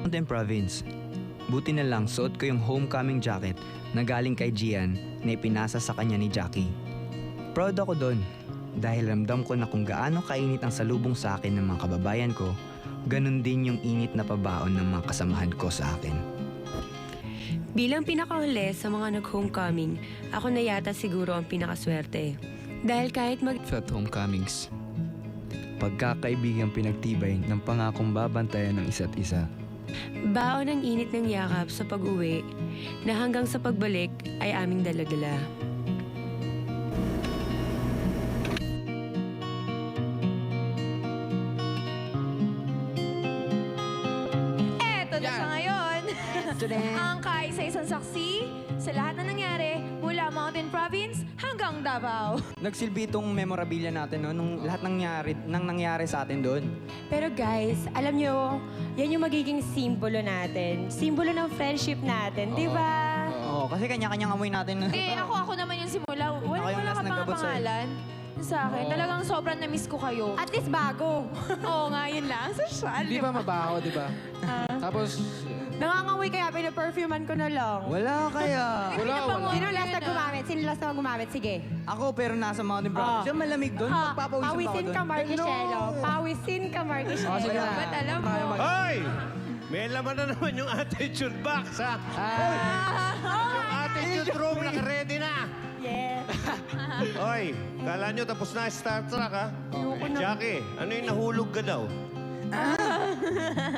Mountain Province. Buti na lang suot ko yung homecoming jacket na galing kay Gian na ipinasa sa kanya ni Jackie. Proud ako doon dahil ramdam ko na kung gaano kainit ang salubong sa akin ng mga kababayan ko, ganun din yung init na pabaon ng mga kasamahan ko sa akin. Bilang pinakahuli sa mga nag-homecoming, ako na yata siguro ang pinakaswerte. Dahil kahit Felt homecomings. Pagkakaibigang pinagtibay ng pangakong babantayan ng isa't isa. baon ng init ng yakap sa pag-uwi, na hanggang sa pagbalik ay aming daladala. Eto na sa ngayon. Ang kaisa-isang saksi sa lahat na nangyari mula Mountain Province hanggang Davao. Nagsilbi itong memorabilia natin, no? Nung lahat nangyari sa atin doon. Pero guys, alam nyo, yan yung magiging simbolo natin. Simbolo ng friendship natin, di ba? Oo, kasi kanya-kanyang amoy natin. Hindi, ako naman yung simula. Wala Ako yung ka last pang nagabot sa'yo. pangalan sa akin. Talagang sobrang na-miss ko kayo. At least bago. Oo nga, yun lang. Social, Di ba mabaho, di ba? Tapos, Nangangamoy kaya, pinaperfuman ko na lang. Wala kaya. wala. Sino last na gumamit? Sino last na gumamit? Sige. Ako pero nasa Mountain Province. Yung malamig doon, magpapawisan pa ako Pawisin doon. ka, Marquishelo. Pawisin ka, Marquishelo. sige na. Ba't alam mo? Hoy! May laman na naman yung attitude box, ha? Yung attitude room, naka-ready na. Yes. Hoy, kala nyo tapos na Star Trek, ha? Jackie, ano yung nahulog ka daw?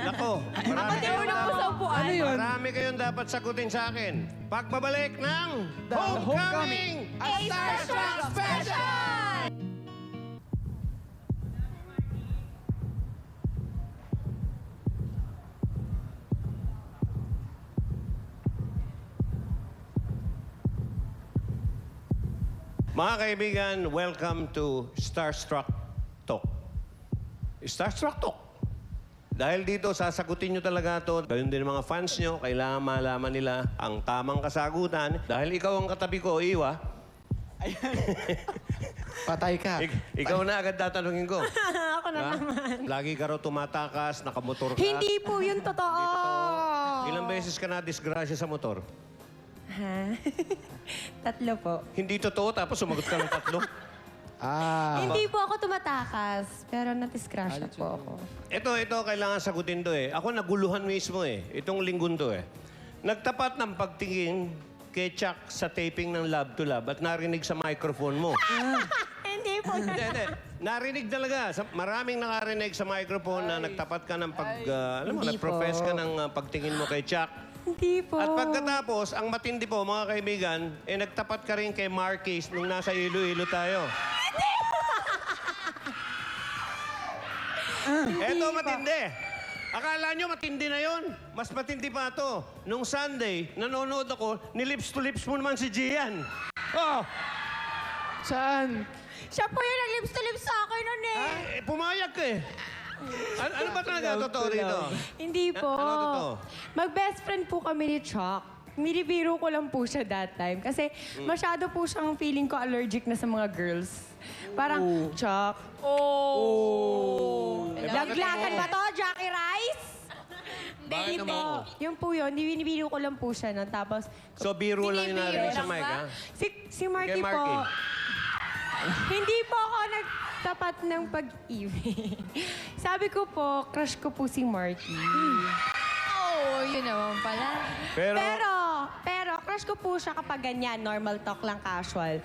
Nako, marami kayong dapat sagutin sa akin. Pagbabalik ng Homecoming! A Starstruck Special! Mga kaibigan, welcome to Starstruck Talk. Starstruck Talk. Dahil dito, sasagutin nyo talaga ito. Gayon din mga fans nyo, kailangan malaman nila ang tamang kasagutan. Dahil ikaw ang katabi ko, Iwa. Patay ka. Ikaw na agad tatanungin ko. Ako na Ha? naman. Lagi ka raw tumatakas, nakamotor ka. Hindi po yun totoo. Ilang beses ka na disgrasya sa motor? Ha? Tatlo po. Hindi totoo, tapos sumagot ka ng tatlo. Hindi po ako tumatakas, pero natiscrash po ako. Ito, kailangan sagutin to eh. Ako naguluhan mismo eh. Itong linggon to eh. Nagtapat ng pagtingin kay Chuck sa taping ng Love to Love at narinig sa microphone mo. Hindi po. Hindi. Narinig talaga. Maraming nakarinig sa microphone na nagtapat ka ng Hindi nag-profess po. ka ng pagtingin mo kay Chuck. Hindi po. At pagkatapos, ang matindi po, mga kaibigan, nagtapat ka rin kay Marquis nung nasa Iloilo tayo. Eto, matindi. Akala nyo matindi na yon? Mas matindi pa to. Nung Sunday, nanonood ako, nilips to lips mo naman si Gian. Oh! Saan? Siya po yung nag-lips to lips sa akin nun eh. Pumayag ka eh. Ano ba talaga totoo dito? Hindi po. Ano totoo? Mag-best friend po kami ni Chuck. Nilibiro ko lang po siya that time. Kasi masyado po siyang feeling ko allergic na sa mga girls. Parang, Chuck. Laglagan ba to, Jackie Rice? Hindi po. Yung po yun, binibiro ko lang po siya nun. Tapos, So, biro lang yung narinig sa mic, ha? si Marky Kay Marky. po, hindi po ako nagtapat ng pag-ibig. Sabi ko po, crush ko po si Marky. Oo, yun naman pala. Pero, crush ko po siya kapag ganyan, normal talk lang, casual.